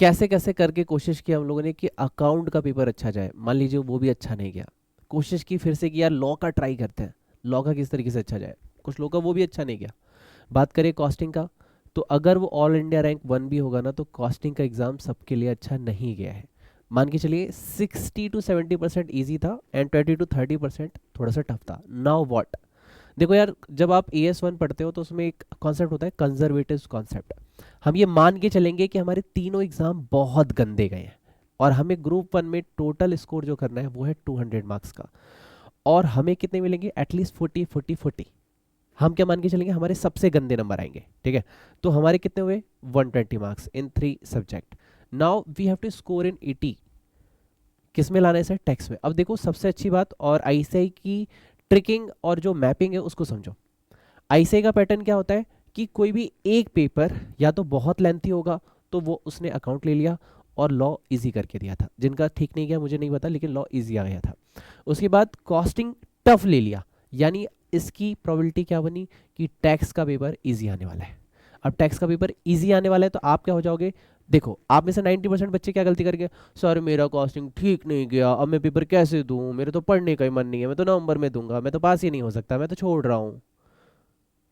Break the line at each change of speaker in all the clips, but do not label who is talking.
कैसे कैसे करके कोशिश की हम लोगों ने कि अकाउंट का पेपर अच्छा जाए, मान लीजिए वो भी अच्छा नहीं गया। कोशिश की फिर से कि यार लॉ का ट्राई करते हैं, लॉ का किस तरीके से अच्छा जाए, कुछ लॉ का वो भी अच्छा नहीं गया। बात करें कॉस्टिंग का, तो अगर वो ऑल इंडिया रैंक 1 भी होगा ना, तो कॉस्टिंग का एग्जाम सबके लिए अच्छा नहीं गया है। मान के चलिए 60 to 70% ईजी था एंड 20 to 30% थोड़ा सा टफ था। नाउ व्हाट, देखो यार, जब आप AS1 पढ़ते हो तो उसमें एक कॉन्सेप्ट होता है कंजर्वेटिव कॉन्सेप्ट। हम ये मान के चलेंगे कि हमारे तीनों एग्जाम बहुत गंदे गए हैं और हमें ग्रुप 1 में टोटल स्कोर जो करना है वो है 200 मार्क्स का, और हमें कितने मिलेंगे, एटलीस्ट 40 40 40। हम क्या मान के चलेंगे, हमारे सबसे गंदे नंबर आएंगे, ठीक है। तो हमारे कितने हुए, 120 marks in 3 subject. Now we have to score in 80। किस में लाना है सर, टेक्स्ट में। अब देखो सबसे अच्छी बात, और आईसीआई की ट्रिकिंग और जो मैपिंग है उसको समझो। आईसीआई का पैटर्न क्या होता है कि कोई भी एक पेपर या तो बहुत लेंथी होगा, तो वो उसने अकाउंट ले लिया और लॉ इजी करके दिया था। जिनका ठीक नहीं गया मुझे नहीं पता, लेकिन लॉ इजी आ गया था। उसके बाद कॉस्टिंग टफ ले लिया, यानी इसकी प्रोबेबिलिटी क्या बनी कि टैक्स का पेपर इजी आने वाला है। अब टैक्स का पेपर इजी आने वाला है तो आप क्या हो जाओगे, देखो आप में से 90% बच्चे क्या गलती करके, सर मेरा कॉस्टिंग ठीक नहीं गया, अब मैं पेपर कैसे दूं, मेरे तो पढ़ने का ही मन नहीं है, मैं तो नवंबर में दूंगा, मैं तो पास ही नहीं हो सकता, मैं तो छोड़ रहा हूँ।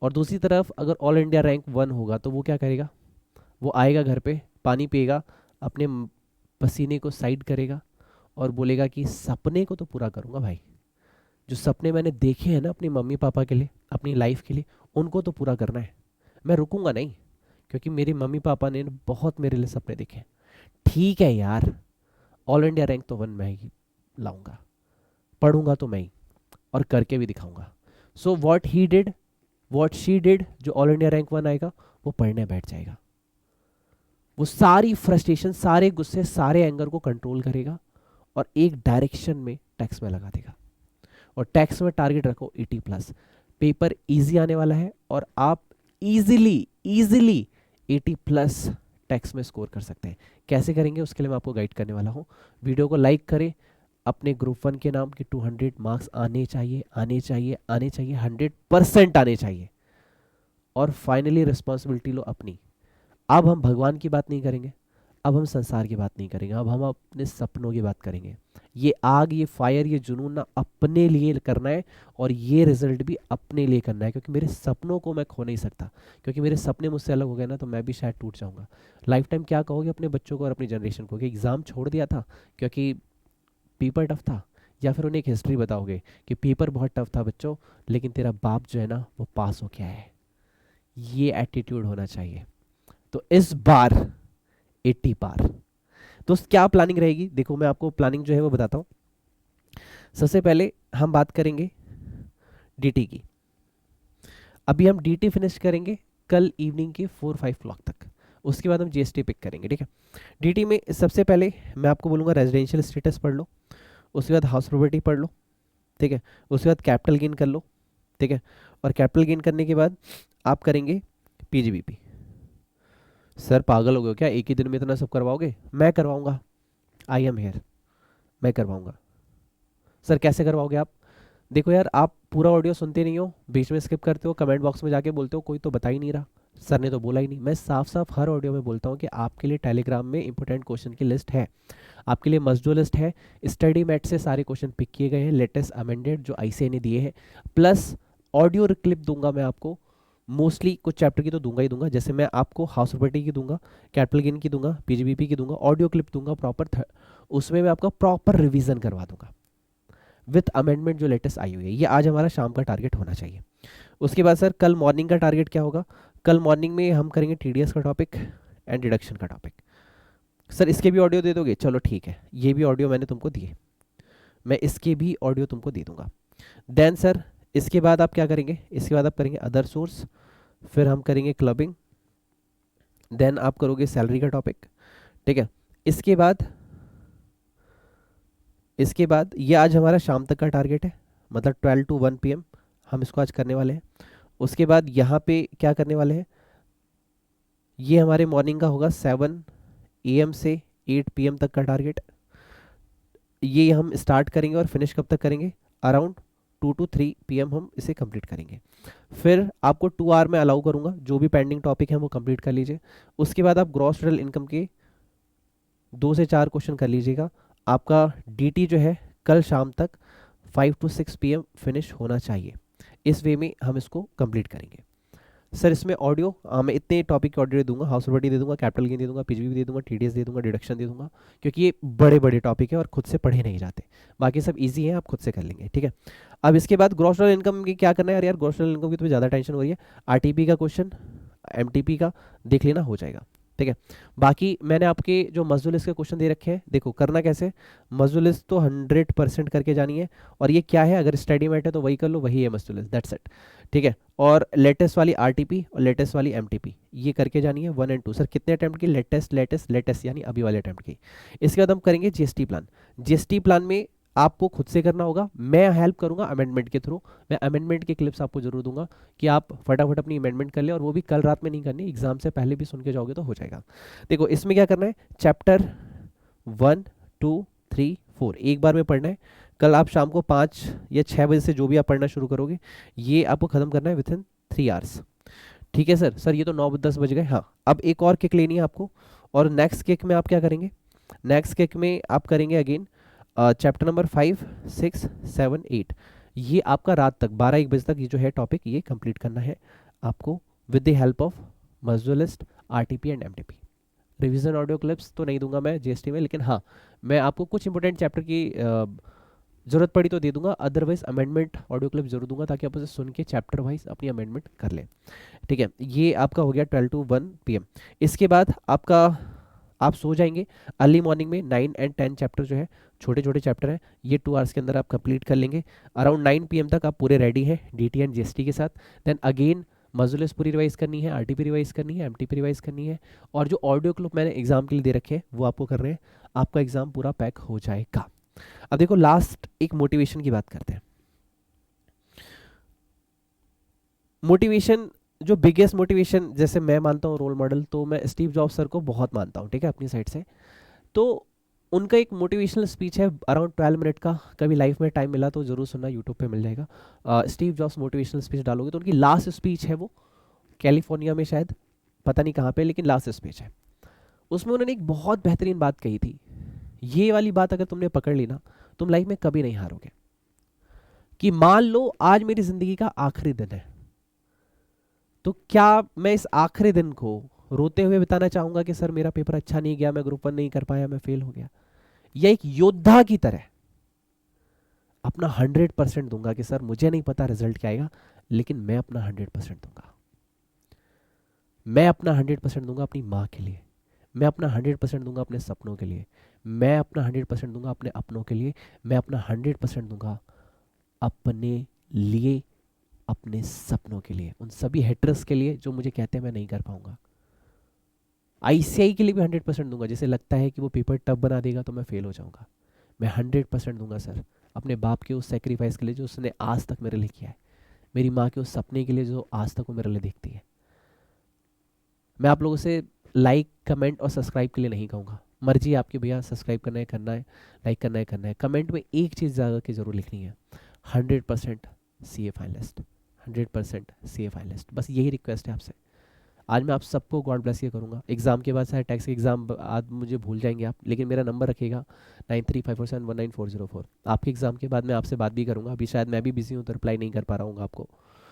और दूसरी तरफ अगर ऑल इंडिया रैंक 1 होगा तो वो क्या करेगा, वो आएगा घर पे, पानी पिएगा, अपने पसीने को साइड करेगा और बोलेगा कि सपने को तो पूरा करूंगा भाई। जो सपने मैंने देखे हैं ना अपनी मम्मी पापा के लिए, अपनी लाइफ के लिए, उनको तो पूरा करना है। मैं रुकूंगा नहीं, क्योंकि मेरे मम्मी पापा ने बहुत मेरे लिए सपने देखे हैं। ठीक है यार, ऑल इंडिया रैंक तो 1 मैं ही लाऊंगा, पढ़ूंगा तो मैं ही, और करके भी दिखाऊंगा। So what he did, what she did, जो ऑल इंडिया रैंक 1 आएगा वो पढ़ने बैठ जाएगा। वो सारी फ्रस्ट्रेशन, सारे गुस्से, सारे एंगर को कंट्रोल करेगा और एक डायरेक्शन में टैक्स में लगा देगा। और टैक्स में टारगेट रखो 80+। पेपर इजी आने वाला है और आप इजीली इजीली 80+ टैक्स में स्कोर कर सकते हैं। कैसे करेंगे उसके लिए मैं आपको गाइड करने वाला हूँ। वीडियो को लाइक करें, अपने ग्रुप 1 के नाम के 200 मार्क्स आने चाहिए, आने चाहिए, आने चाहिए, 100% आने चाहिए। और फाइनली रिस्पॉन्सिबिलिटी लो अपनी। अब हम भगवान की बात नहीं करेंगे, अब हम संसार की बात नहीं करेंगे, अब हम अपने सपनों की बात करेंगे। ये आग, ये फायर, ये जुनून ना अपने लिए करना है, और ये रिजल्ट भी अपने लिए करना है, क्योंकि मेरे सपनों को मैं खो नहीं सकता। क्योंकि मेरे सपने मुझसे अलग हो गए ना तो मैं भी शायद टूट जाऊंगा। लाइफ टाइम क्या कहोगे अपने बच्चों को और अपनी जनरेशन को कि एग्ज़ाम छोड़ दिया था क्योंकि पेपर टफ था, या फिर उन्हें एक हिस्ट्री बताओगे कि पेपर बहुत टफ था बच्चों, लेकिन तेरा बाप जो है ना वो पास हो गया है। ये एटीट्यूड होना चाहिए। तो इस बार 80 पार। दोस्त क्या प्लानिंग रहेगी, देखो मैं आपको प्लानिंग जो है वो बताता हूँ। सबसे पहले हम बात करेंगे डीटी की। अभी हम डीटी फिनिश करेंगे कल इवनिंग के 4-5 क्लॉक तक। उसके बाद हम जीएसटी पिक करेंगे, ठीक है। डीटी में सबसे पहले मैं आपको बोलूँगा रेजिडेंशियल स्टेटस पढ़ लो, उसके बाद हाउस प्रॉपर्टी पढ़ लो, ठीक है। उसके बाद कैपिटल गेन कर लो, ठीक है। और कैपिटल गेन करने के बाद आप करेंगे पीजीबीपी। सर पागल हो गए हो क्या, एक ही दिन में इतना सब करवाओगे, मैं करवाऊंगा, आई एम हेयर, मैं करवाऊंगा। सर कैसे करवाओगे आप, देखो यार आप पूरा ऑडियो सुनते नहीं हो, बीच में स्किप करते हो, कमेंट बॉक्स में जाके बोलते हो कोई तो बता ही नहीं रहा, सर ने तो बोला ही नहीं। मैं साफ साफ हर ऑडियो में बोलता हूँ कि आपके लिए टेलीग्राम में इंपॉर्टेंट क्वेश्चन की लिस्ट है, आपके लिए मस्ट डू लिस्ट है। स्टडी मैट से सारे क्वेश्चन पिक किए गए हैं, लेटेस्ट अमेंडेड जो आईसीए ने दिए हैं, प्लस ऑडियो क्लिप दूंगा मैं आपको। मोस्टली कुछ चैप्टर की तो दूंगा ही दूंगा, जैसे मैं आपको हाउस प्रॉपर्टी की दूंगा, कैपिटल गेन की दूंगा, पीजीबीपी की दूंगा, ऑडियो क्लिप दूंगा प्रॉपर, उसमें मैं आपका प्रॉपर रिवीजन करवा दूंगा विथ अमेंडमेंट जो लेटेस्ट आई हुई है। ये आज हमारा शाम का टारगेट होना चाहिए। उसके बाद सर कल मॉर्निंग का टारगेट क्या होगा, कल मॉर्निंग में हम करेंगे टीडीएस का टॉपिक एंड डिडक्शन का टॉपिक। सर इसके भी ऑडियो दे दोगे, चलो ठीक है, ये भी ऑडियो मैंने तुमको दिए, मैं इसके भी ऑडियो तुमको दे दूंगा। देन सर इसके बाद आप क्या करेंगे, इसके बाद आप करेंगे अदर सोर्स, फिर हम करेंगे क्लबिंग, देन आप करोगे सैलरी का टॉपिक, ठीक है। इसके बाद ये आज हमारा शाम तक का टारगेट है, मतलब 12 to 1 PM हम इसको आज करने वाले हैं। उसके बाद यहाँ पे क्या करने वाले हैं, ये हमारे मॉर्निंग का होगा 7 AM से 8 PM तक का टारगेट। ये हम स्टार्ट करेंगे और फिनिश कब तक करेंगे, अराउंड 2 to 3 PM हम इसे कंप्लीट करेंगे। फिर आपको 2 आवर में अलाउ करूंगा, जो भी पेंडिंग टॉपिक है वो कंप्लीट कर लीजिए। उसके बाद आप ग्रॉस टोटल इनकम के 2 से 4 क्वेश्चन कर लीजिएगा। आपका डीटी जो है कल शाम तक 5 to 6 PM फिनिश होना चाहिए। इस वे में हम इसको कंप्लीट करेंगे। सर इसमें ऑडियो मैं इतने टॉपिक के ऑडियो दे दूंगा, हाउस प्रॉपर्टी दे दूंगा, कैपिटल गेन दे दूंगा, पीजीबी दे दूंगा, टीडीएस दे दूंगा, डिडक्शन दे दूंगा, क्योंकि ये बड़े बड़े टॉपिक है और खुद से पढ़े नहीं जाते। बाकी सब इजी है, आप खुद से कर लेंगे, ठीक है। अब इसके बाद ग्रॉस डॉलर इनकम की क्या करना है यार, ग्रॉस डॉलर इनकम की तो ज़्यादा टेंशन हो रही है। आरटीपी का क्वेश्चन, एमटीपी का देख लेना, हो जाएगा, ठीक है। बाकी मैंने आपके जो मजदूर लिस्ट के क्वेश्चन दे रखे हैं, देखो करना कैसे, मजदूर लिस्ट तो 100% करके जानी है। और ये क्या है, अगर स्टडी मेट है तो वही कर लो, वही है मजदूर लिस्ट, दैट्स इट, ठीक है। और लेटेस्ट वाली आरटीपी और लेटेस्ट वाली एमटीपी ये करके जानी है 1 और 2। सर कितने अटैम्प्ट की, लेटेस्ट लेटेस्ट लेटेस्ट यानी अभी वाले अटैम्प्ट की। इसके बाद हम करेंगे जीएसटी प्लान। जीएसटी प्लान में आपको खुद से करना होगा, मैं हेल्प करूंगा अमेंडमेंट के थ्रू। मैं अमेंडमेंट के क्लिप्स आपको जरूर दूंगा कि आप फटाफट अपनी अमेंडमेंट कर ले, और वो भी कल रात में नहीं करनी, एग्जाम से पहले भी सुन के जाओगे तो हो जाएगा। देखो इसमें क्या करना है, चैप्टर 1, 2, 3, 4 एक बार में पढ़ना है। कल आप शाम को 5 या 6 बजे से जो भी आप पढ़ना शुरू करोगे, ये आपको खत्म करना है विद इन 3 आवर्स, ठीक है सर। सर ये तो 9-10 बज गए। हाँ, अब एक और किक लेनी है आपको, और नेक्स्ट किक में आप क्या करेंगे, नेक्स्ट किक में आप करेंगे अगेन चैप्टर नंबर 5, 6, 7, 8। ये आपका रात तक 12-1 बजे तक ये जो है टॉपिक ये कंप्लीट करना है आपको, विद द हेल्प ऑफ मजदूर list, RTP and MTP. Revision audio clips तो नहीं दूंगा मैं जीएसटी में, लेकिन हाँ मैं आपको कुछ इंपॉर्टेंट चैप्टर की जरूरत पड़ी तो दे दूंगा, अदरवाइज अमेंडमेंट ऑडियो क्लिप जरूर दूंगा, ताकि आप उसे सुन के चैप्टर वाइज अपनी अमेंडमेंट कर लें, ठीक है। ये आपका हो गया 12 to 1 PM। इसके बाद आपका आप सो जाएंगे। अर्ली मॉर्निंग में 9 और 10 चैप्टर जो है, छोटे छोटे चैप्टर हैं, ये 2 आवर्स के अंदर आप कंप्लीट कर लेंगे। अराउंड 9 PM तक आप पूरे रेडी हैं डीटी एंड जीएसटी के साथ। देन अगेन मजलिस पूरी रिवाइज करनी है, आरटीपी रिवाइज करनी है, एमटीपी रिवाइज करनी है, और जो ऑडियो क्लिप मैंने एग्जाम के लिए दे रखे हैं वो आपको कर रहे हैं। आपका एग्जाम पूरा पैक हो जाएगा। अब देखो लास्ट एक मोटिवेशन की बात करते हैं। मोटिवेशन, जो बिगेस्ट मोटिवेशन जैसे मैं मानता हूँ रोल मॉडल, तो मैं स्टीव जॉब्स सर को बहुत मानता हूँ, ठीक है, अपनी साइड से। तो उनका एक मोटिवेशनल स्पीच है अराउंड 12 मिनट का, कभी लाइफ में टाइम मिला तो जरूर सुनना, यूट्यूब पे मिल जाएगा। स्टीव जॉब्स मोटिवेशनल स्पीच डालोगे तो उनकी लास्ट स्पीच है वो, कैलिफोर्निया में शायद, पता नहीं कहाँ पे, लेकिन लास्ट स्पीच है। उसमें उन्होंने एक बहुत बेहतरीन बात कही थी। ये वाली बात अगर तुमने पकड़ ली ना, तुम लाइफ में कभी नहीं हारोगे। कि मान लो आज मेरी जिंदगी का आखिरी दिन है, तो क्या मैं इस आखिरी दिन को रोते हुए बिताना चाहूंगा कि सर मेरा पेपर अच्छा नहीं गया, मैं ग्रुप 1 नहीं कर पाया, मैं फेल हो गया, या एक योद्धा की तरह अपना 100% दूंगा कि सर मुझे नहीं पता रिजल्ट क्या आएगा, लेकिन मैं अपना 100% दूंगा। मैं अपना 100% दूंगा अपनी माँ के लिए, मैं अपना 100% दूंगा अपने सपनों के लिए, मैं अपना 100% दूंगा अपने अपनों के लिए, मैं अपना 100% दूंगा अपने लिए, अपने सपनों के लिए, उन सभी हेटर्स के लिए जो मुझे कहते हैं मैं नहीं कर पाऊंगा। आईसीआई के लिए भी 100% दूंगा, जैसे लगता है कि वो पेपर टफ बना देगा तो मैं फेल हो जाऊंगा, मैं 100% दूंगा सर अपने बाप के उस सेक्रीफाइस के लिए जो उसने आज तक मेरे लिए किया है, मेरी माँ के उस सपने के लिए जो आज तक वो मेरे लिए देखती है। मैं आप लोगों से लाइक कमेंट और सब्सक्राइब के लिए नहीं कहूँगा, मर्जी आपकी भैया, सब्सक्राइब करना है करना है, लाइक करना है करना है। कमेंट में एक चीज़ ज़्यादा की जरूर लिखनी है, 100% CA फाइनलिस्ट, 100% CA फाइनलिस्ट, बस यही रिक्वेस्ट है आपसे। आज मैं आप सबको गॉड ब्लेस ये करूँगा। एग्जाम के बाद शायद टैक्स के एग्जाम आज मुझे भूल जाएंगे आप, लेकिन मेरा नंबर रखिएगा 9354719404। आपके एग्जाम के बाद मैं आपसे बात भी करूँगा, अभी शायद मैं भी बिजी हूँ तो रिप्लाई नहीं कर पा रहा हूँ आपको,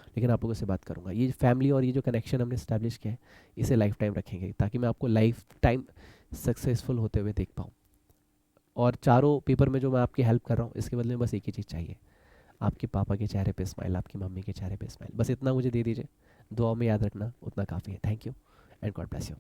लेकिन आप लोगों से बात करूँगा। ये फैमिली और ये जो कनेक्शन हमने इस्टेब्लिश किया है, इसे लाइफ टाइम रखेंगे, ताकि मैं आपको लाइफ टाइम सक्सेसफुल होते हुए देख पाऊँ। और चारों पेपर में जो मैं आपकी हेल्प कर रहा हूँ, इसके बदले में बस एक ही चीज़ चाहिए, आपके पापा के चेहरे पे स्माइल, आपकी मम्मी के चेहरे पे स्माइल, बस इतना मुझे दे दीजिए। दुआ में याद रखना, उतना काफ़ी है। Thank you and God bless you.